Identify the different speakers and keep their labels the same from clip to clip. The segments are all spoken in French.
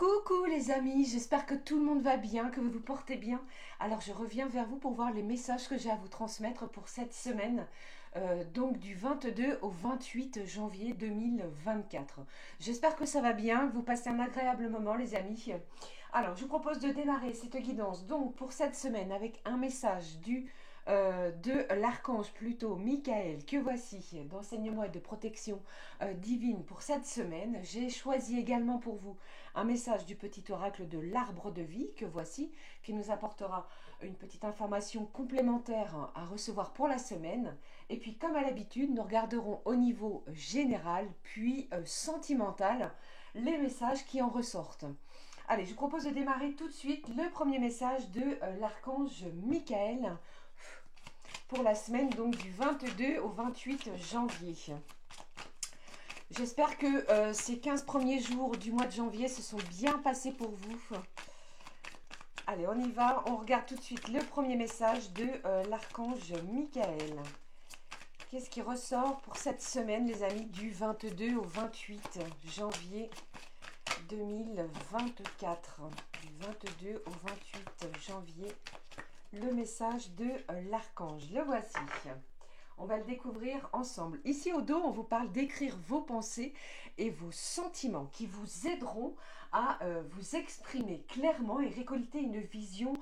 Speaker 1: Coucou les amis, j'espère que tout le monde va bien, que vous vous portez bien. Alors je reviens vers vous pour voir les messages que j'ai à vous transmettre pour cette semaine, donc du 22 au 28 janvier 2024. J'espère que ça va bien, que vous passez un agréable moment les amis. Alors je vous propose de démarrer cette guidance donc pour cette semaine avec un message de l'archange plutôt Michael, que voici d'enseignement et de protection divine pour cette semaine. J'ai choisi également pour vous un message du petit oracle de l'arbre de vie, que voici, qui nous apportera une petite information complémentaire à recevoir pour la semaine. Et puis comme à l'habitude, nous regarderons au niveau général puis sentimental les messages qui en ressortent. Allez, je vous propose de démarrer tout de suite le premier message de l'archange Michael pour la semaine donc du 22 au 28 janvier. J'espère que ces 15 premiers jours du mois de janvier se sont bien passés pour vous. Allez, on y va. On regarde tout de suite le premier message de l'archange Michael. Qu'est-ce qui ressort pour cette semaine, les amis, du 22 au 28 janvier 2024. Du 22 au 28 janvier, le message de l'archange. Le voici. On va le découvrir ensemble. Ici au dos, on vous parle d'écrire vos pensées et vos sentiments qui vous aideront à vous exprimer clairement et récolter une vision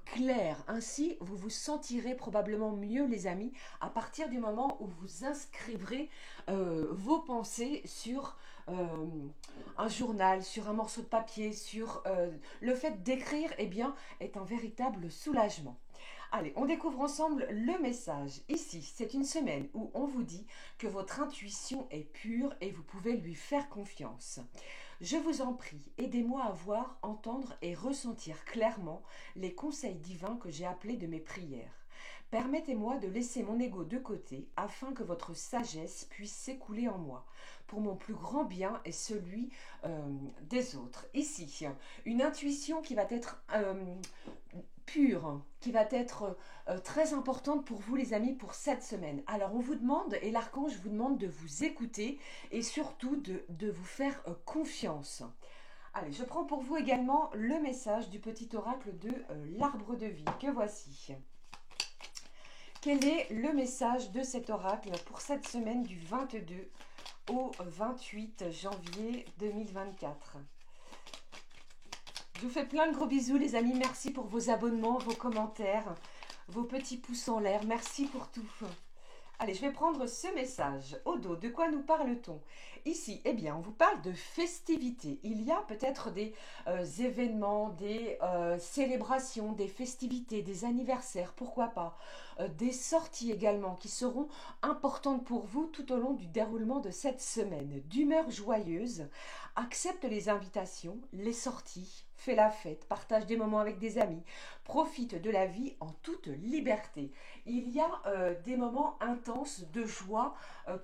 Speaker 1: claire. Ainsi, vous vous sentirez probablement mieux, les amis, à partir du moment où vous inscriverez vos pensées sur un journal, sur un morceau de papier, sur le fait d'écrire, eh bien, est un véritable soulagement. Allez, on découvre ensemble le message. Ici, c'est une semaine où on vous dit que votre intuition est pure et vous pouvez lui faire confiance. Je vous en prie, aidez-moi à voir, entendre et ressentir clairement les conseils divins que j'ai appelés de mes prières. Permettez-moi de laisser mon ego de côté afin que votre sagesse puisse s'écouler en moi pour mon plus grand bien et celui des autres. Ici, une intuition qui va être pure, qui va être très importante pour vous les amis pour cette semaine. Alors on vous demande, et l'archange vous demande de vous écouter et surtout de vous faire confiance. Allez, je prends pour vous également le message du petit oracle de l'arbre de vie, que voici. Quel est le message de cet oracle pour cette semaine du 22 au 28 janvier 2024 ? Je vous fais plein de gros bisous les amis, merci pour vos abonnements, vos commentaires, vos petits pouces en l'air, merci pour tout. Allez, je vais prendre ce message au dos. De quoi nous parle-t-on? Ici, eh bien, on vous parle de festivités. Il y a peut-être des événements, des célébrations, des festivités, des anniversaires, pourquoi pas. Des sorties également qui seront importantes pour vous tout au long du déroulement de cette semaine. D'humeur joyeuse, accepte les invitations, les sorties, fais la fête, partage des moments avec des amis, profite de la vie en toute liberté. Il y a des moments intenses de joie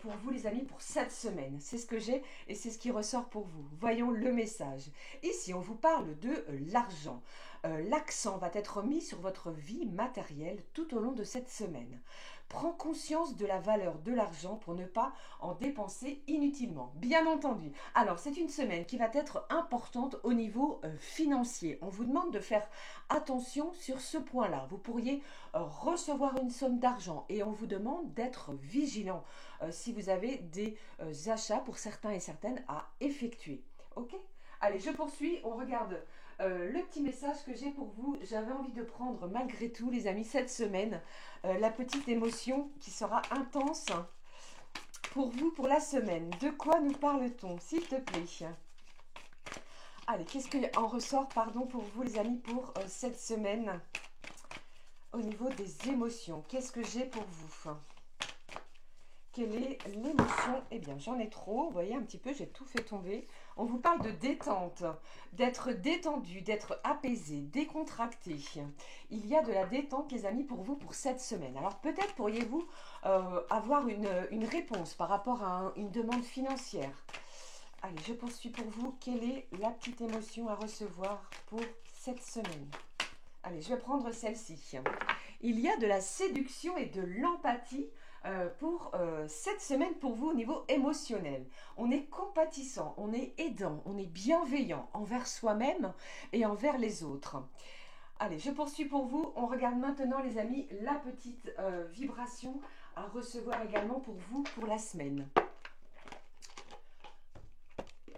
Speaker 1: pour vous les amis pour cette semaine. C'est ce que j'ai et c'est ce qui ressort pour vous. Voyons le message. Ici, on vous parle de l'argent. L'accent va être mis sur votre vie matérielle tout au long de cette semaine. Prends conscience de la valeur de l'argent pour ne pas en dépenser inutilement. Bien entendu. Alors, c'est une semaine qui va être importante au niveau financier. On vous demande de faire attention sur ce point-là. Vous pourriez recevoir une somme d'argent et on vous demande d'être vigilant si vous avez des achats pour certains et certaines à effectuer. Ok ? Allez, je poursuis. On regarde le petit message que j'ai pour vous. J'avais envie de prendre malgré tout, les amis, cette semaine, la petite émotion qui sera intense pour vous pour la semaine. De quoi nous parle-t-on, s'il te plaît? Allez, qu'est-ce qu'il en ressort, pardon, pour vous, les amis, pour cette semaine au niveau des émotions? Qu'est-ce que j'ai pour vous? Quelle est l'émotion? Eh bien, j'en ai trop. Vous voyez un petit peu, j'ai tout fait tomber. On vous parle de détente, d'être détendu, d'être apaisé, décontracté. Il y a de la détente, les amis, pour vous pour cette semaine. Alors, peut-être pourriez-vous avoir une réponse par rapport à une demande financière. Allez, je poursuis pour vous. Quelle est la petite émotion à recevoir pour cette semaine? Allez, je vais prendre celle-ci. Il y a de la séduction et de l'empathie pour cette semaine pour vous au niveau émotionnel. On est compatissant, on est aidant, on est bienveillant envers soi-même et envers les autres. Allez, je poursuis pour vous. On regarde maintenant, les amis, la petite vibration à recevoir également pour vous pour la semaine.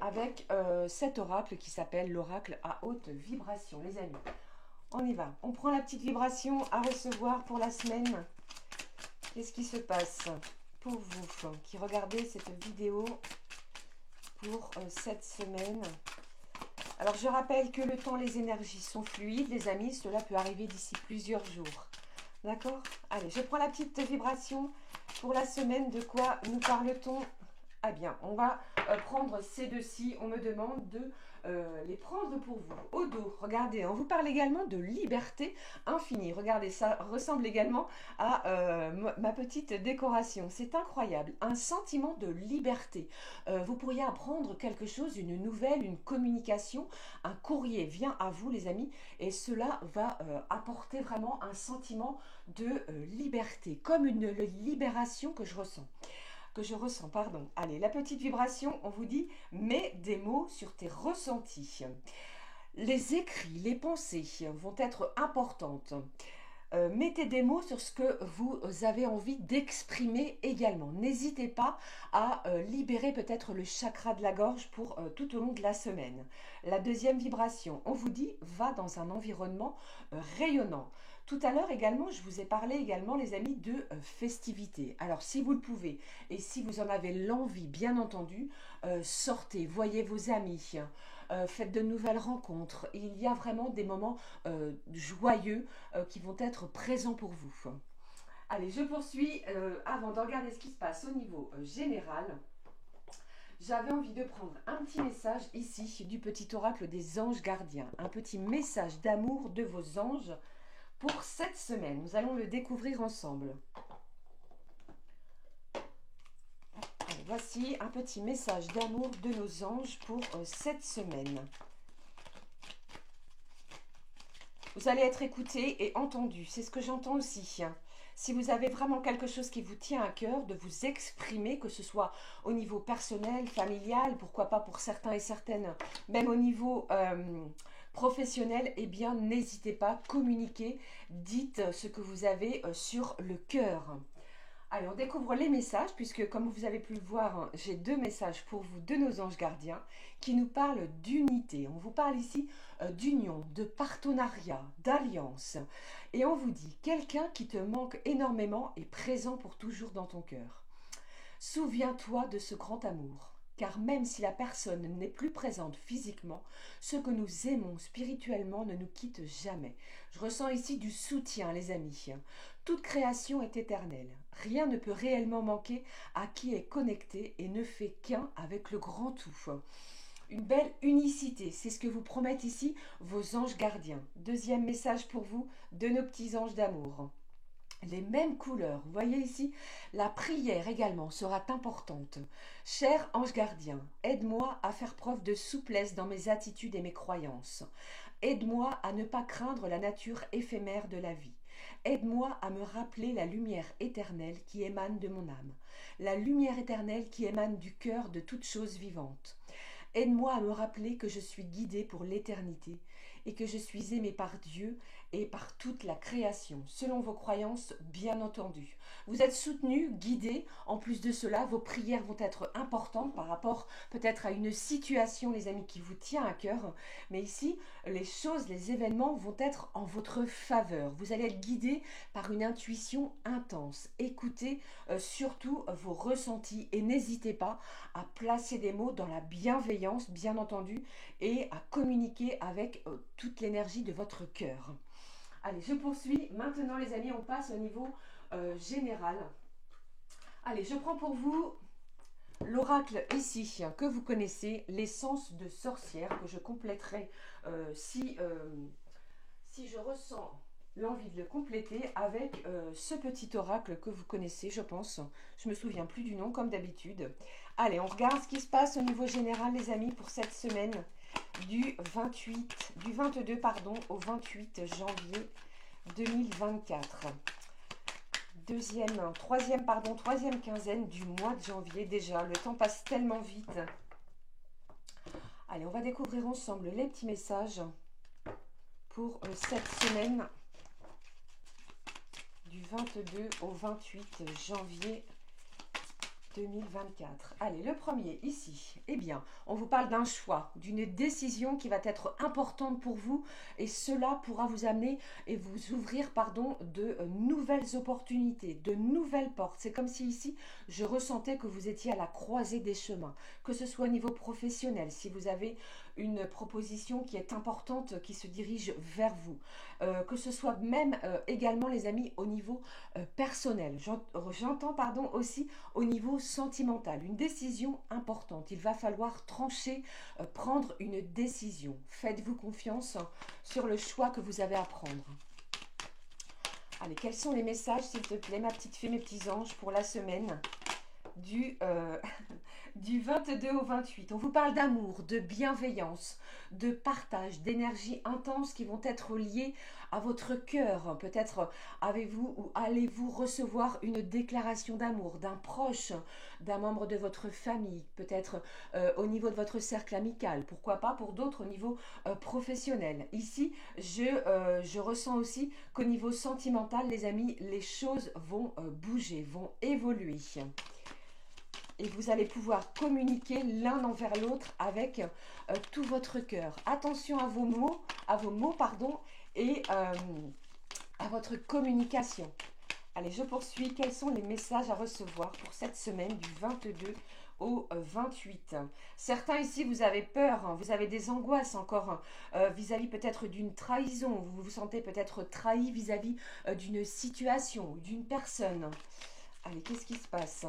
Speaker 1: Avec cet oracle qui s'appelle l'oracle à haute vibration, les amis. On y va. On prend la petite vibration à recevoir pour la semaine. Qu'est-ce qui se passe pour vous qui regardez cette vidéo pour cette semaine? Alors, je rappelle que le temps, les énergies sont fluides, les amis. Cela peut arriver d'ici plusieurs jours. D'accord? Allez, je prends la petite vibration pour la semaine. De quoi nous parle-t-on? Ah bien, on va prendre ces deux-ci. On me demande de les prendre pour vous. Au dos, regardez, on vous parle également de liberté infinie. Regardez, ça ressemble également à ma petite décoration. C'est incroyable, un sentiment de liberté. Vous pourriez apprendre quelque chose, une nouvelle, une communication, un courrier vient à vous, les amis, et cela va apporter vraiment un sentiment de liberté, comme une libération que je ressens. Pardon. Allez, la petite vibration, on vous dit, mets des mots sur tes ressentis. Les écrits, les pensées vont être importantes. Mettez des mots sur ce que vous avez envie d'exprimer également. N'hésitez pas à libérer peut-être le chakra de la gorge pour tout au long de la semaine. La deuxième vibration, on vous dit, va dans un environnement rayonnant. Tout à l'heure également, je vous ai parlé également, les amis, de festivités. Alors, si vous le pouvez et si vous en avez l'envie, bien entendu, sortez, voyez vos amis, faites de nouvelles rencontres. Il y a vraiment des moments joyeux qui vont être présents pour vous. Allez, je poursuis. Avant de regarder ce qui se passe au niveau général, j'avais envie de prendre un petit message ici du petit oracle des anges gardiens. Un petit message d'amour de vos anges pour cette semaine. Nous allons le découvrir ensemble. Allez, voici un petit message d'amour de nos anges pour cette semaine. Vous allez être écouté et entendu. C'est ce que j'entends aussi. Si vous avez vraiment quelque chose qui vous tient à cœur, de vous exprimer, que ce soit au niveau personnel, familial, pourquoi pas pour certains et certaines, même au niveau professionnel, eh bien n'hésitez pas, communiquez, dites ce que vous avez sur le cœur. Allez, on découvre les messages, puisque comme vous avez pu le voir, j'ai deux messages pour vous de nos anges gardiens qui nous parlent d'unité. On vous parle ici d'union, de partenariat, d'alliance. Et on vous dit, quelqu'un qui te manque énormément est présent pour toujours dans ton cœur. Souviens-toi de ce grand amour. Car même si la personne n'est plus présente physiquement, ce que nous aimons spirituellement ne nous quitte jamais. Je ressens ici du soutien, les amis. Toute création est éternelle. Rien ne peut réellement manquer à qui est connecté et ne fait qu'un avec le grand tout. Une belle unicité, c'est ce que vous promettent ici vos anges gardiens. Deuxième message pour vous de nos petits anges d'amour. Les mêmes couleurs, vous voyez ici, la prière également sera importante. Cher ange gardien, aide-moi à faire preuve de souplesse dans mes attitudes et mes croyances. Aide-moi à ne pas craindre la nature éphémère de la vie. Aide-moi à me rappeler la lumière éternelle qui émane de mon âme, la lumière éternelle qui émane du cœur de toute chose vivante. Aide-moi à me rappeler que je suis guidée pour l'éternité et que je suis aimée par Dieu et par toute la création, selon vos croyances, bien entendu. Vous êtes soutenu, guidé. En plus de cela, vos prières vont être importantes par rapport peut-être à une situation, les amis, qui vous tient à cœur. Mais ici, les choses, les événements vont être en votre faveur. Vous allez être guidé par une intuition intense. Écoutez surtout vos ressentis et n'hésitez pas à placer des mots dans la bienveillance, bien entendu, et à communiquer avec toute l'énergie de votre cœur. Allez, je poursuis. Maintenant, les amis, on passe au niveau général. Allez, je prends pour vous l'oracle ici, que vous connaissez, l'essence de sorcière, que je compléterai si je ressens l'envie de le compléter avec ce petit oracle que vous connaissez, je pense. Je me souviens plus du nom, comme d'habitude. Allez, on regarde ce qui se passe au niveau général, les amis, pour cette semaine du 22 au 28 janvier 2024. troisième quinzaine du mois de janvier déjà. Le temps passe tellement vite. Allez, on va découvrir ensemble les petits messages pour cette semaine du 22 au 28 janvier 2024. Allez, le premier ici, eh bien, on vous parle d'un choix, d'une décision qui va être importante pour vous et cela pourra vous amener et vous ouvrir, pardon, de nouvelles opportunités, de nouvelles portes. C'est comme si ici, je ressentais que vous étiez à la croisée des chemins, que ce soit au niveau professionnel, si vous avez une proposition qui est importante, qui se dirige vers vous, que ce soit même également, les amis, au niveau personnel. J'entends, pardon, aussi au niveau sentimental, une décision importante. Il va falloir trancher, prendre une décision. Faites-vous confiance sur le choix que vous avez à prendre. Allez, quels sont les messages, s'il te plaît, ma petite fée, mes petits anges, pour la semaine du, du 22 au 28. On vous parle d'amour, de bienveillance, de partage, d'énergie intense qui vont être liées à votre cœur. Peut-être avez-vous ou allez-vous recevoir une déclaration d'amour d'un proche, d'un membre de votre famille, peut-être au niveau de votre cercle amical, pourquoi pas pour d'autres au niveau professionnel. Ici, je ressens aussi qu'au niveau sentimental, les amis, les choses vont bouger, vont évoluer. Et vous allez pouvoir communiquer l'un envers l'autre avec tout votre cœur. Attention à vos mots, pardon, et à votre communication. Allez, je poursuis. Quels sont les messages à recevoir pour cette semaine du 22 au 28? Certains ici, vous avez peur, hein, vous avez des angoisses encore vis-à-vis peut-être d'une trahison. Vous vous sentez peut-être trahi vis-à-vis d'une situation ou d'une personne. Allez, qu'est-ce qui se passe ?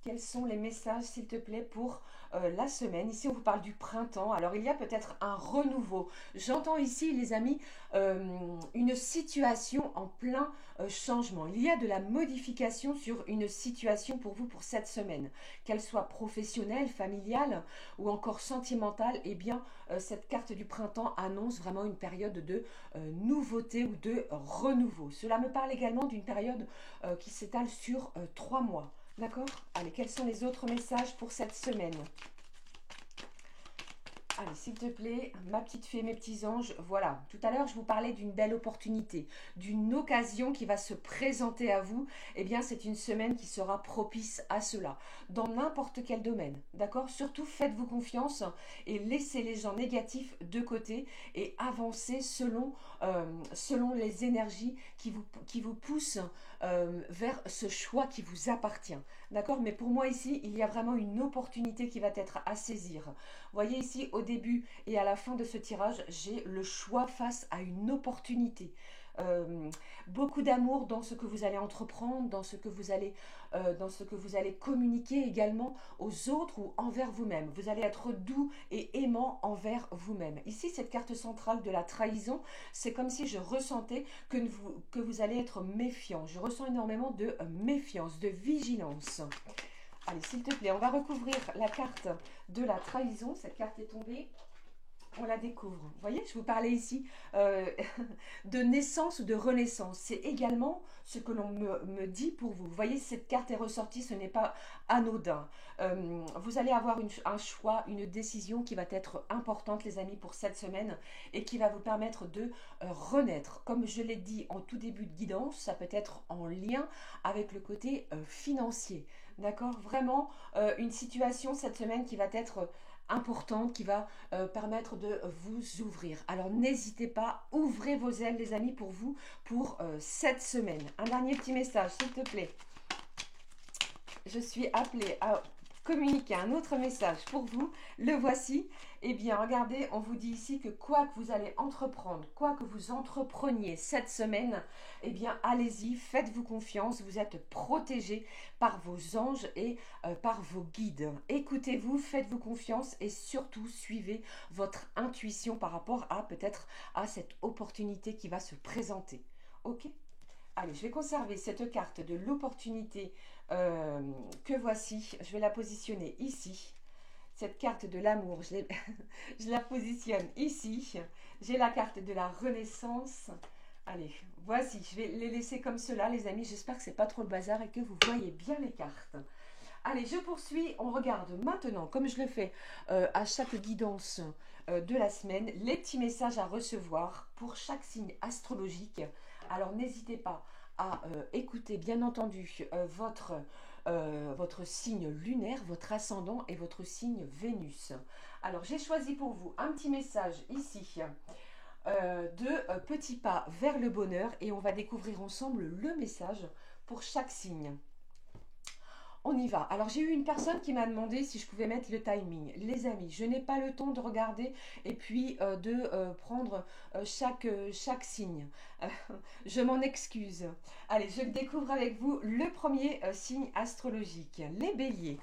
Speaker 1: Quels sont les messages, s'il te plaît, pour la semaine? Ici, on vous parle du printemps. Alors, il y a peut-être un renouveau. J'entends ici, les amis, une situation en plein changement. Il y a de la modification sur une situation pour vous pour cette semaine. Qu'elle soit professionnelle, familiale ou encore sentimentale, eh bien, cette carte du printemps annonce vraiment une période de nouveauté ou de renouveau. Cela me parle également d'une période qui s'étale sur 3 mois. D'accord? Allez, quels sont les autres messages pour cette semaine? Allez, s'il te plaît, ma petite fée, mes petits anges, voilà. Tout à l'heure, je vous parlais d'une belle opportunité, d'une occasion qui va se présenter à vous. Eh bien, c'est une semaine qui sera propice à cela, dans n'importe quel domaine, d'accord? Surtout, faites-vous confiance et laissez les gens négatifs de côté et avancez selon les énergies qui vous poussent vers ce choix qui vous appartient, d'accord? Mais pour moi, ici, il y a vraiment une opportunité qui va être à saisir. Voyez ici, au début et à la fin de ce tirage, j'ai le choix face à une opportunité. Beaucoup d'amour dans ce que vous allez entreprendre, dans ce que vous allez communiquer également aux autres ou envers vous-même. Vous allez être doux et aimant envers vous-même. Ici, cette carte centrale de la trahison, c'est comme si je ressentais que vous allez être méfiant. Je ressens énormément de méfiance, de vigilance. Allez, s'il te plaît, on va recouvrir la carte de la trahison. Cette carte est tombée. On la découvre. Vous voyez, je vous parlais ici de naissance ou de renaissance. C'est également ce que l'on me dit pour vous. Vous voyez, cette carte est ressortie, ce n'est pas anodin. Vous allez avoir un choix, une décision qui va être importante, les amis, pour cette semaine et qui va vous permettre de renaître. Comme je l'ai dit en tout début de guidance, ça peut être en lien avec le côté financier. D'accord? Vraiment, une situation cette semaine qui va être importante, qui va permettre de vous ouvrir. Alors n'hésitez pas, ouvrez vos ailes, les amis, pour vous, pour cette semaine. Un dernier petit message, s'il te plaît. Je suis appelée à communiquer un autre message pour vous. Le voici. Eh bien, regardez, on vous dit ici que quoi que vous allez entreprendre, quoi que vous entrepreniez cette semaine, eh bien, allez-y, faites-vous confiance. Vous êtes protégés par vos anges et par vos guides. Écoutez-vous, faites-vous confiance et surtout suivez votre intuition par rapport à peut-être à cette opportunité qui va se présenter. Ok? Allez, je vais conserver cette carte de l'opportunité que voici. Je vais la positionner ici. Cette carte de l'amour, je la positionne ici. J'ai la carte de la renaissance. Allez, voici, je vais les laisser comme cela, les amis. J'espère que c'est pas trop le bazar et que vous voyez bien les cartes. Allez, je poursuis. On regarde maintenant, comme je le fais à chaque guidance de la semaine, les petits messages à recevoir pour chaque signe astrologique. Alors, n'hésitez pas à écouter, bien entendu, votre signe lunaire, votre ascendant et votre signe Vénus. Alors, j'ai choisi pour vous un petit message ici de petits pas vers le bonheur et on va découvrir ensemble le message pour chaque signe. On y va. Alors j'ai eu une personne qui m'a demandé si je pouvais mettre le timing. Les amis, je n'ai pas le temps de regarder et puis de prendre chaque signe. Je m'en excuse. Allez, je découvre avec vous le premier signe astrologique, les béliers.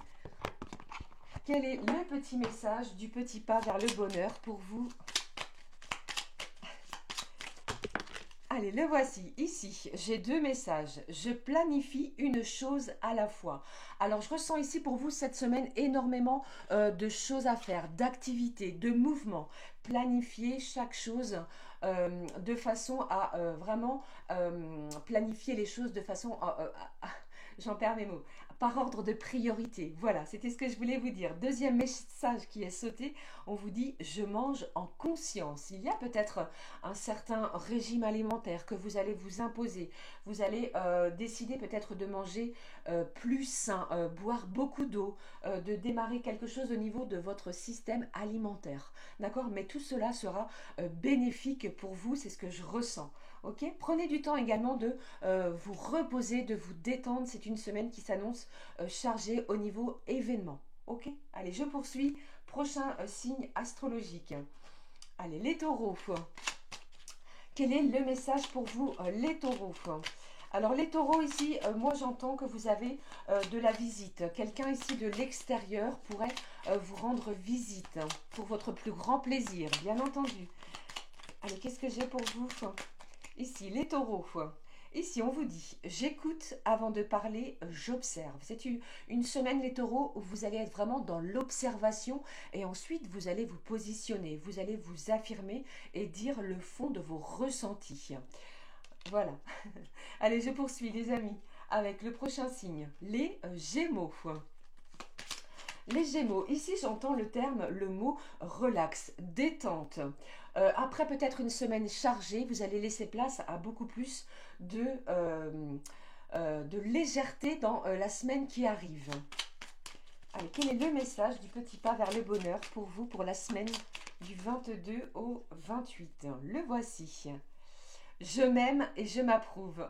Speaker 1: Quel est le petit message du petit pas vers le bonheur pour vous? Allez, le voici. Ici, j'ai deux messages. Je planifie une chose à la fois. Alors, je ressens ici pour vous cette semaine énormément de choses à faire, d'activités, de mouvements. Planifier chaque chose de façon à vraiment planifier les choses de façon j'en perds mes mots, par ordre de priorité. Voilà, c'était ce que je voulais vous dire. Deuxième message qui est sauté, on vous dit « je mange en conscience ». Il y a peut-être un certain régime alimentaire que vous allez vous imposer. Vous allez décider peut-être de manger plus sain, boire beaucoup d'eau, de démarrer quelque chose au niveau de votre système alimentaire. D'accord? Mais tout cela sera bénéfique pour vous, c'est ce que je ressens. Ok, prenez du temps également de vous reposer, de vous détendre. C'est une semaine qui s'annonce chargée au niveau événement. Ok, allez, je poursuis. Prochain signe astrologique. Allez, les taureaux. Quel est le message pour vous, les taureaux? Alors les taureaux ici, moi j'entends que vous avez de la visite. Quelqu'un ici de l'extérieur pourrait vous rendre visite pour votre plus grand plaisir, bien entendu. Allez, qu'est-ce que j'ai pour vous? Ici, les taureaux. Ici, on vous dit, j'écoute avant de parler, j'observe. C'est une semaine, les taureaux, où vous allez être vraiment dans l'observation et ensuite, vous allez vous positionner, vous allez vous affirmer et dire le fond de vos ressentis. Voilà. Allez, je poursuis, les amis, avec le prochain signe, les Gémeaux. Les Gémeaux, ici j'entends le mot relax, détente. Après peut-être une semaine chargée, vous allez laisser place à beaucoup plus de légèreté dans la semaine qui arrive. Allez, quel est le message du petit pas vers le bonheur pour vous pour la semaine du 22 au 28? Le voici. Je m'aime et je m'approuve.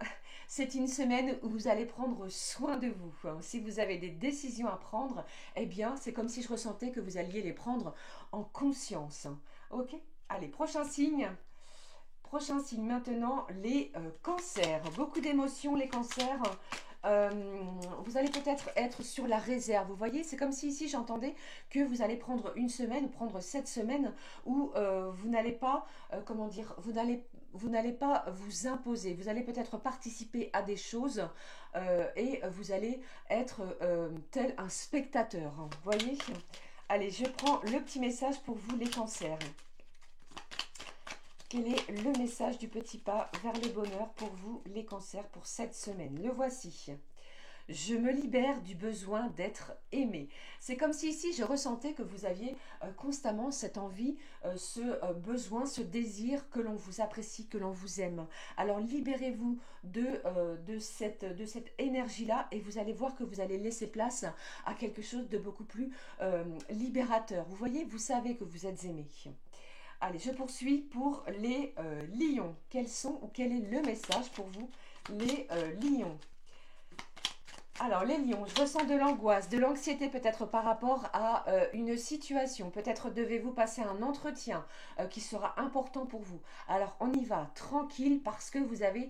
Speaker 1: C'est une semaine où vous allez prendre soin de vous. Si vous avez des décisions à prendre, eh bien, c'est comme si je ressentais que vous alliez les prendre en conscience. Ok? Allez, prochain signe. Prochain signe maintenant, les cancers. Beaucoup d'émotions, les cancers. Vous allez peut-être être sur la réserve. Vous voyez, c'est comme si ici j'entendais que vous allez prendre une semaine, prendre cette semaine où vous n'allez pas, comment dire, vous n'allez pas vous imposer. Vous allez peut-être participer à des choses et vous allez être tel un spectateur. Vous voyez? Allez, je prends le petit message pour vous, les cancers. Quel est le message du petit pas vers le bonheur pour vous, les cancers, pour cette semaine? Le voici. Je me libère du besoin d'être aimé. C'est comme si ici je ressentais que vous aviez constamment cette envie, ce besoin, ce désir que l'on vous apprécie, que l'on vous aime. Alors libérez-vous de cette énergie-là et vous allez voir que vous allez laisser place à quelque chose de beaucoup plus libérateur. Vous voyez, vous savez que vous êtes aimé. Allez, je poursuis pour les lions. Quels sont ou quel est le message pour vous, les lions? Alors, les lions, je ressens de l'angoisse, de l'anxiété peut-être par rapport à une situation. Peut-être devez-vous passer un entretien qui sera important pour vous. Alors, on y va tranquille parce que vous avez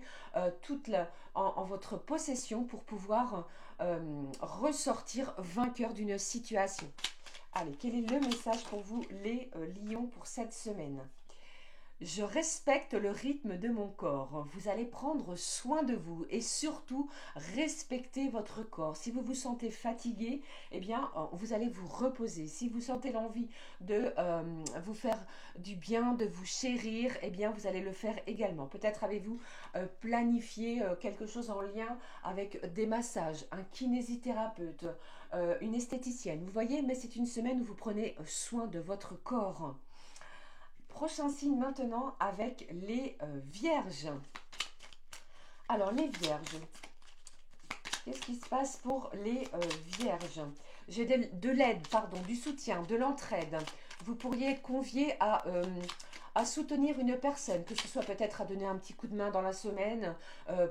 Speaker 1: toute en votre possession pour pouvoir ressortir vainqueur d'une situation. Allez, quel est le message pour vous, les lions, pour cette semaine? Je respecte le rythme de mon corps. Vous allez prendre soin de vous et surtout respecter votre corps. Si vous vous sentez fatigué, eh bien, vous allez vous reposer. Si vous sentez l'envie de vous faire du bien, de vous chérir, eh bien, vous allez le faire également. Peut-être avez-vous planifié quelque chose en lien avec des massages, un kinésithérapeute, une esthéticienne. Vous voyez, mais c'est une semaine où vous prenez soin de votre corps. Prochain signe maintenant avec les vierges. Alors les vierges, qu'est-ce qui se passe pour les vierges? J'ai de l'aide, pardon, du soutien, de l'entraide. Vous pourriez être convié à soutenir une personne, que ce soit peut-être à donner un petit coup de main dans la semaine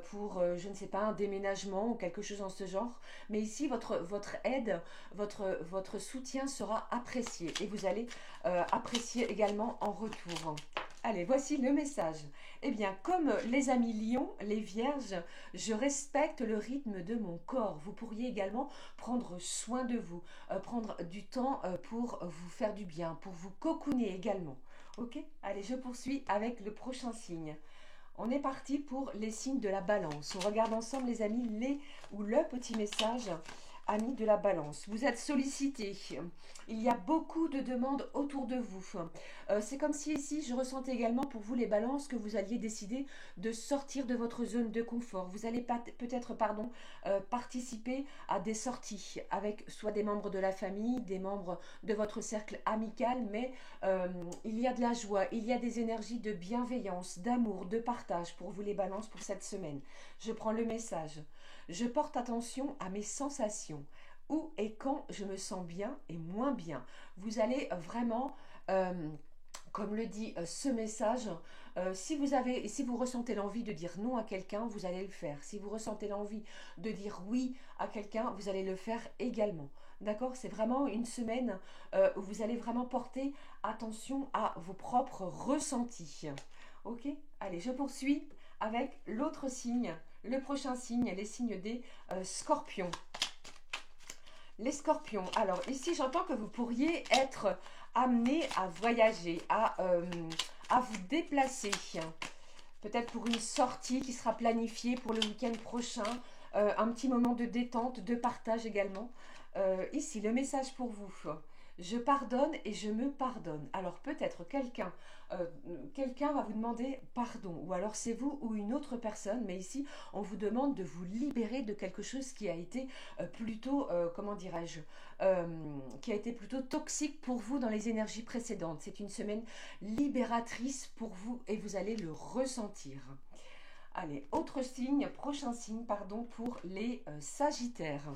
Speaker 1: pour, je ne sais pas, un déménagement ou quelque chose en ce genre. Mais ici, votre aide, votre soutien sera apprécié et vous allez apprécier également en retour. Allez, voici le message. Eh bien, comme les amis lions, les vierges, je respecte le rythme de mon corps. Vous pourriez également prendre soin de vous, prendre du temps pour vous faire du bien, pour vous cocooner également. Ok? Allez, je poursuis avec le prochain signe. On est parti pour les signes de la balance. On regarde ensemble, les amis, les ou le petit message. Amis de la balance, vous êtes sollicités. Il y a beaucoup de demandes autour de vous. C'est comme si ici, je ressentais également pour vous les balances que vous alliez décider de sortir de votre zone de confort. Vous allez peut-être participer à des sorties avec soit des membres de la famille, des membres de votre cercle amical, mais il y a de la joie, il y a des énergies de bienveillance, d'amour, de partage pour vous les balances pour cette semaine. Je prends le message. Je porte attention à mes sensations. Où et quand je me sens bien et moins bien. Vous allez vraiment, comme le dit ce message, si vous ressentez l'envie de dire non à quelqu'un, vous allez le faire. Si vous ressentez l'envie de dire oui à quelqu'un, vous allez le faire également. D'accord? C'est vraiment une semaine où vous allez vraiment porter attention à vos propres ressentis. Ok? Allez, je poursuis avec l'autre signe, le prochain signe, les signes des scorpions. Les scorpions, alors ici j'entends que vous pourriez être amené à voyager, à vous déplacer. Peut-être pour une sortie qui sera planifiée pour le week-end prochain, un petit moment de détente, de partage également. Ici, le message pour vous. Je pardonne et je me pardonne. Alors peut-être quelqu'un va vous demander pardon, ou alors c'est vous ou une autre personne, mais ici on vous demande de vous libérer de quelque chose qui a été plutôt, comment dirais-je, qui a été plutôt toxique pour vous dans les énergies précédentes. C'est une semaine libératrice pour vous et vous allez le ressentir. Allez, autre signe, prochain signe, pardon, pour les Sagittaires.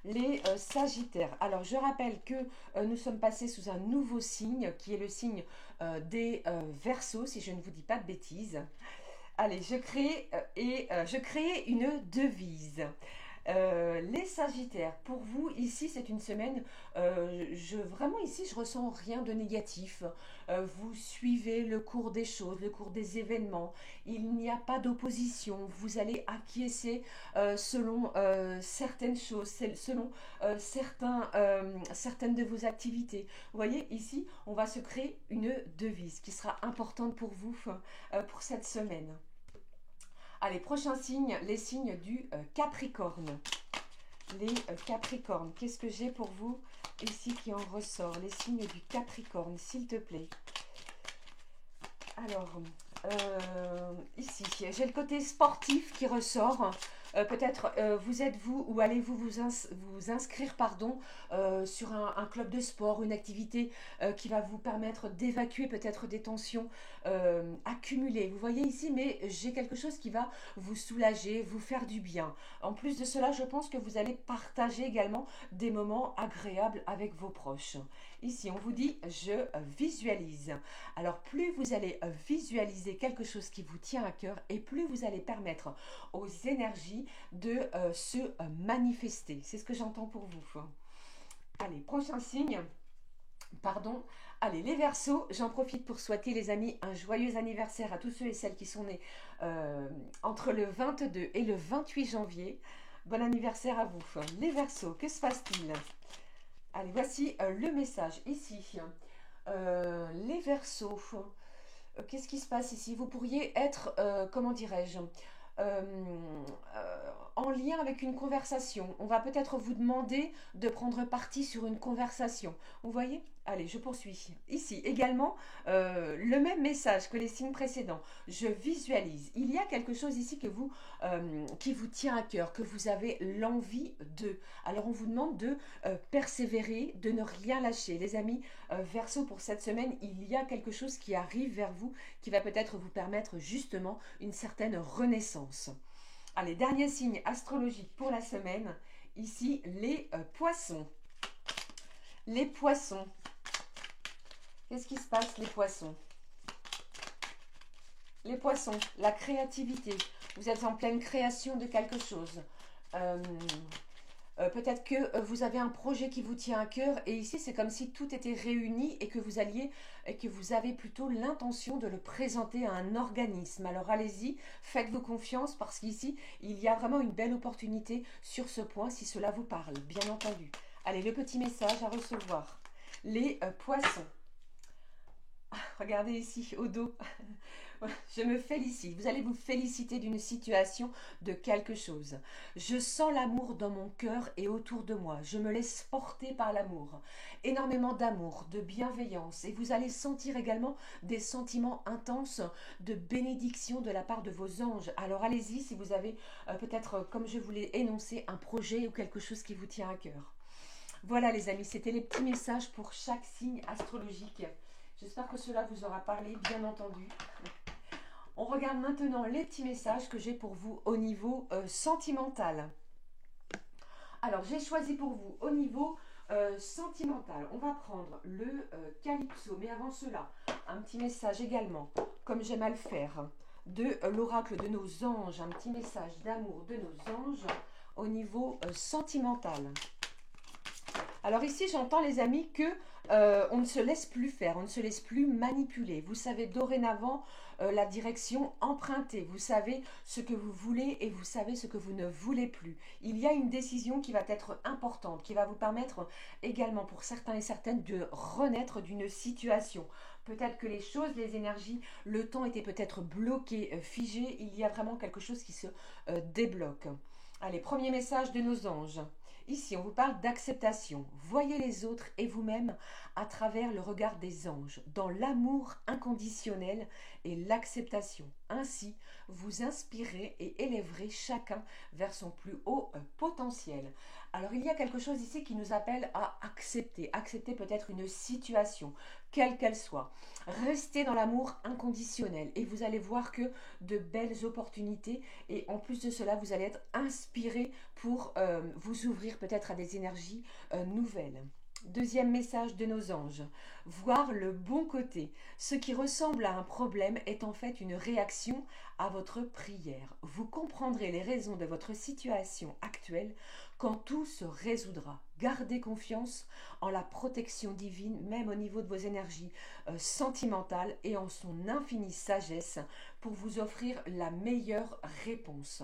Speaker 1: Les Sagittaires. Alors, je rappelle que nous sommes passés sous un nouveau signe, qui est le signe des Verseaux, si je ne vous dis pas de bêtises. Allez, je crée une devise. Les Sagittaires, pour vous, ici, c'est une semaine, vraiment ici, je ressens rien de négatif. Vous suivez le cours des choses, le cours des événements. Il n'y a pas d'opposition. Vous allez acquiescer selon certaines choses, selon certaines de vos activités. Vous voyez, ici, on va se créer une devise qui sera importante pour vous pour cette semaine. Allez, prochain signe, les signes du Capricorne. Les Capricornes, qu'est-ce que j'ai pour vous ici qui en ressort? Les signes du Capricorne, s'il te plaît. Alors, ici, j'ai le côté sportif qui ressort. Peut-être vous êtes-vous ou allez-vous vous inscrire pardon, sur un club de sport, une activité qui va vous permettre d'évacuer peut-être des tensions accumulées. Vous voyez ici, mais j'ai quelque chose qui va vous soulager, vous faire du bien. En plus de cela, je pense que vous allez partager également des moments agréables avec vos proches. Ici, on vous dit « je visualise ». Alors, plus vous allez visualiser quelque chose qui vous tient à cœur et plus vous allez permettre aux énergies de se manifester. C'est ce que j'entends pour vous. Allez, prochain signe. Pardon. Allez, les Verseaux, j'en profite pour souhaiter les amis un joyeux anniversaire à tous ceux et celles qui sont nés entre le 22 et le 28 janvier. Bon anniversaire à vous. Les Verseaux, que se passe-t-il? Allez, voici le message ici. Les Verseaux, Qu'est-ce qui se passe ici? Vous pourriez être, comment dirais-je, en lien avec une conversation. On va peut-être vous demander de prendre parti sur une conversation. Vous voyez? Allez, je poursuis. Ici également, le même message que les signes précédents. Je visualise. Il y a quelque chose ici qui vous tient à cœur, que vous avez l'envie de. Alors on vous demande de persévérer, de ne rien lâcher. Les amis, Verseau, pour cette semaine, il y a quelque chose qui arrive vers vous, qui va peut-être vous permettre justement une certaine renaissance. Allez, dernier signe astrologique pour la semaine. Ici, les poissons. Les poissons. Qu'est-ce qui se passe, les poissons? Les poissons, la créativité. Vous êtes en pleine création de quelque chose. Peut-être que vous avez un projet qui vous tient à cœur et ici c'est comme si tout était réuni et que vous avez plutôt l'intention de le présenter à un organisme. Alors allez-y, faites-vous confiance parce qu'ici il y a vraiment une belle opportunité sur ce point si cela vous parle, bien entendu. Allez, le petit message à recevoir. Les poissons. Regardez ici au dos. Je me félicite. Vous allez vous féliciter d'une situation, de quelque chose. Je sens l'amour dans mon cœur et autour de moi. Je me laisse porter par l'amour. Énormément d'amour, de bienveillance. Et vous allez sentir également des sentiments intenses de bénédiction de la part de vos anges. Alors allez-y si vous avez peut-être, comme je vous l'ai énoncé, un projet ou quelque chose qui vous tient à cœur. Voilà les amis, c'était les petits messages pour chaque signe astrologique. J'espère que cela vous aura parlé, bien entendu. On regarde maintenant les petits messages que j'ai pour vous au niveau sentimental. Alors, j'ai choisi pour vous au niveau sentimental. On va prendre le Calypso. Mais avant cela, un petit message également, comme j'aime à le faire, de l'oracle de nos anges. Un petit message d'amour de nos anges au niveau sentimental. Alors ici, j'entends les amis que on ne se laisse plus faire, on ne se laisse plus manipuler. Vous savez dorénavant la direction empruntée. Vous savez ce que vous voulez et vous savez ce que vous ne voulez plus. Il y a une décision qui va être importante, qui va vous permettre également pour certains et certaines de renaître d'une situation. Peut-être que les choses, les énergies, le temps était peut-être bloqué, figé. Il y a vraiment quelque chose qui se débloque. Allez, premier message de nos anges. Ici, on vous parle d'acceptation. Voyez les autres et vous-même à travers le regard des anges, dans l'amour inconditionnel et l'acceptation. Ainsi, vous inspirez et élèverez chacun vers son plus haut potentiel. Alors, il y a quelque chose ici qui nous appelle à accepter. Accepter peut-être une situation, quelle qu'elle soit. Restez dans l'amour inconditionnel et vous allez voir que de belles opportunités et en plus de cela, vous allez être inspiré pour vous ouvrir peut-être à des énergies nouvelles. Deuxième message de nos anges, voir le bon côté. Ce qui ressemble à un problème est en fait une réaction à votre prière. Vous comprendrez les raisons de votre situation actuelle quand tout se résoudra. Gardez confiance en la protection divine, même au niveau de vos énergies sentimentales et en son infinie sagesse pour vous offrir la meilleure réponse.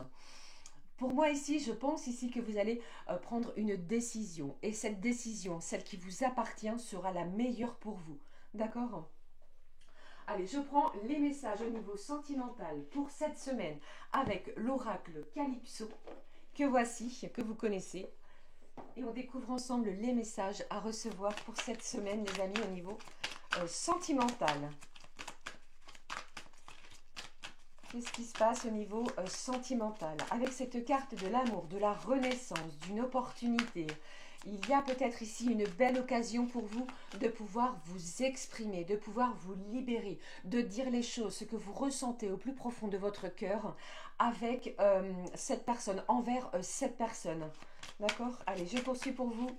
Speaker 1: Pour moi ici, je pense ici que vous allez prendre une décision. Et cette décision, celle qui vous appartient, sera la meilleure pour vous. D'accord ? Allez, je prends les messages au niveau sentimental pour cette semaine avec l'oracle Calypso, que voici, que vous connaissez. Et on découvre ensemble les messages à recevoir pour cette semaine, les amis, au niveau sentimental. Qu'est-ce qui se passe au niveau sentimental? Avec cette carte de l'amour, de la renaissance, d'une opportunité, il y a peut-être ici une belle occasion pour vous de pouvoir vous exprimer, de pouvoir vous libérer, de dire les choses, ce que vous ressentez au plus profond de votre cœur avec cette personne, envers cette personne. D'accord? Allez, je poursuis pour vous.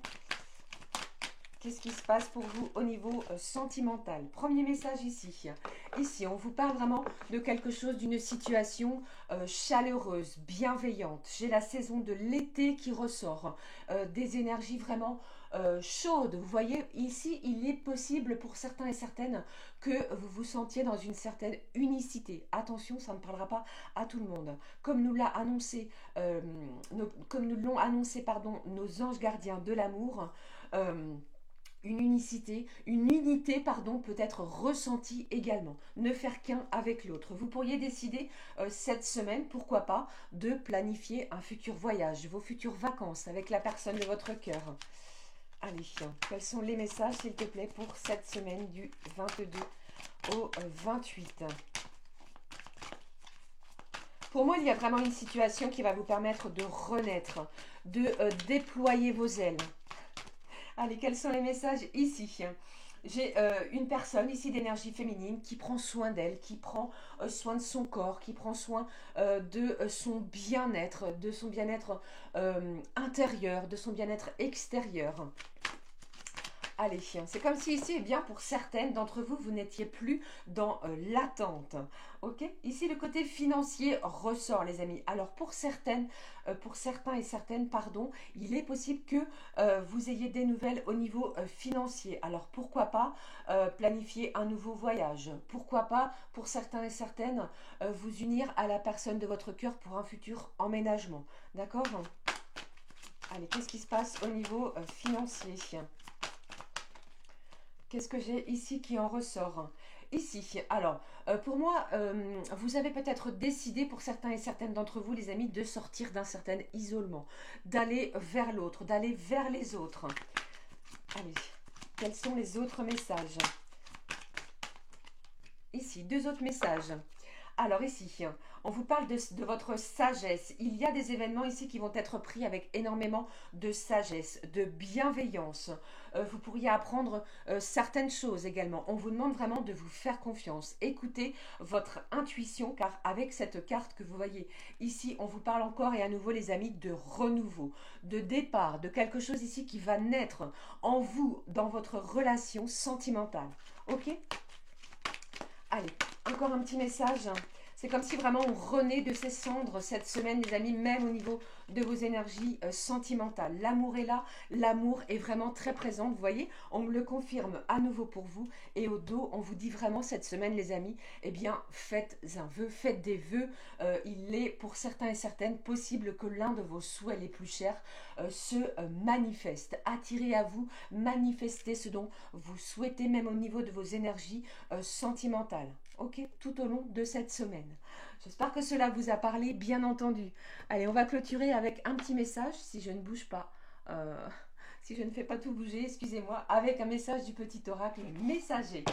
Speaker 1: Qu'est-ce qui se passe pour vous au niveau sentimental? Premier message ici. Ici, on vous parle vraiment de quelque chose, d'une situation chaleureuse, bienveillante. J'ai la saison de l'été qui ressort. Des énergies vraiment chaudes. Vous voyez, ici, il est possible pour certains et certaines que vous vous sentiez dans une certaine unicité. Attention, ça ne parlera pas à tout le monde. Comme nous l'a annoncé, comme nous l'ont annoncé, pardon, nos anges gardiens de l'amour, une unité, pardon, peut être ressentie également. Ne faire qu'un avec l'autre. Vous pourriez décider cette semaine, pourquoi pas, de planifier un futur voyage, vos futures vacances avec la personne de votre cœur. Allez, quels sont les messages, s'il te plaît, pour cette semaine du 22 au 28 ? Pour moi, il y a vraiment une situation qui va vous permettre de renaître, de déployer vos ailes. Allez, quels sont les messages ici ? J'ai une personne ici d'énergie féminine qui prend soin d'elle, qui prend soin de son corps, qui prend soin de son bien-être, intérieur, de son bien-être extérieur. Allez, c'est comme si ici, eh bien, pour certaines d'entre vous, vous n'étiez plus dans l'attente. Ok ? Ici, le côté financier ressort, les amis. Alors, pour certains et certaines, pardon, il est possible que vous ayez des nouvelles au niveau financier. Alors, pourquoi pas planifier un nouveau voyage? Pourquoi pas, pour certains et certaines, vous unir à la personne de votre cœur pour un futur emménagement? D'accord ? Allez, qu'est-ce qui se passe au niveau financier ? Qu'est-ce que j'ai ici qui en ressort? Ici, alors, pour moi, vous avez peut-être décidé, pour certains et certaines d'entre vous, les amis, de sortir d'un certain isolement, d'aller vers l'autre, d'aller vers les autres. Allez, quels sont les autres messages? Ici, deux autres messages. Alors ici, on vous parle de votre sagesse. Il y a des événements ici qui vont être pris avec énormément de sagesse, de bienveillance. Vous pourriez apprendre certaines choses également. On vous demande vraiment de vous faire confiance. Écoutez votre intuition, car avec cette carte que vous voyez ici, on vous parle encore et à nouveau, les amis, de renouveau, de départ, de quelque chose ici qui va naître en vous, dans votre relation sentimentale. Ok ? Allez, encore un petit message. C'est comme si vraiment on renaît de ses cendres cette semaine, les amis, même au niveau de vos énergies sentimentales. L'amour est là, l'amour est vraiment très présent. Vous voyez, on me le confirme à nouveau pour vous. Et au dos, on vous dit vraiment cette semaine, les amis, eh bien, faites un vœu, faites des vœux. Il est pour certains et certaines possible que l'un de vos souhaits les plus chers se manifeste. Attirez à vous, manifestez ce dont vous souhaitez, même au niveau de vos énergies sentimentales. Ok, tout au long de cette semaine. J'espère que cela vous a parlé, bien entendu. Allez, on va clôturer avec un petit message, si je ne bouge pas, si je ne fais pas tout bouger, excusez-moi, avec un message du petit oracle messager.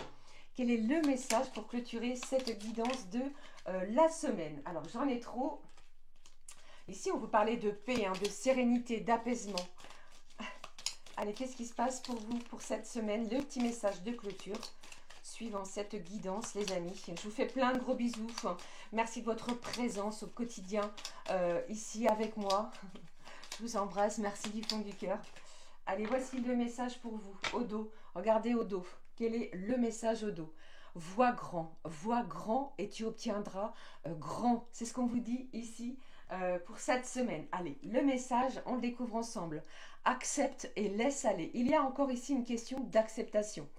Speaker 1: Quel est le message pour clôturer cette guidance de la semaine? Alors, j'en ai trop. Ici, on vous parlait de paix, hein, de sérénité, d'apaisement. Allez, qu'est-ce qui se passe pour vous pour cette semaine? Le petit message de clôture. Suivant cette guidance, les amis. Je vous fais plein de gros bisous. Merci de votre présence au quotidien ici avec moi. Je vous embrasse. Merci du fond du cœur. Allez, voici le message pour vous. Au dos. Regardez au dos. Quel est le message au dos? Vois grand et tu obtiendras grand. C'est ce qu'on vous dit ici pour cette semaine. Allez, le message, on le découvre ensemble. Accepte et laisse aller. Il y a encore ici une question d'acceptation.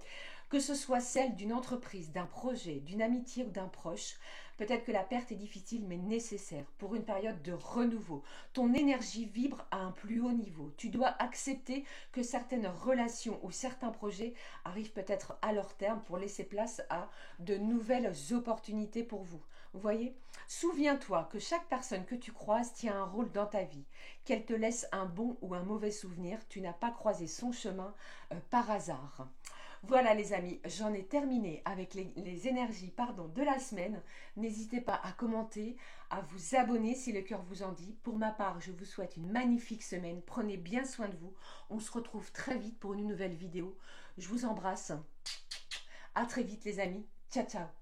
Speaker 1: Que ce soit celle d'une entreprise, d'un projet, d'une amitié ou d'un proche, peut-être que la perte est difficile mais nécessaire pour une période de renouveau. Ton énergie vibre à un plus haut niveau. Tu dois accepter que certaines relations ou certains projets arrivent peut-être à leur terme pour laisser place à de nouvelles opportunités pour vous. Vous voyez? Souviens-toi que chaque personne que tu croises tient un rôle dans ta vie. Qu'elle te laisse un bon ou un mauvais souvenir, tu n'as pas croisé son chemin par hasard. Voilà les amis, j'en ai terminé avec les énergies de la semaine. N'hésitez pas à commenter, à vous abonner si le cœur vous en dit. Pour ma part, je vous souhaite une magnifique semaine. Prenez bien soin de vous. On se retrouve très vite pour une nouvelle vidéo. Je vous embrasse. À très vite les amis. Ciao, ciao.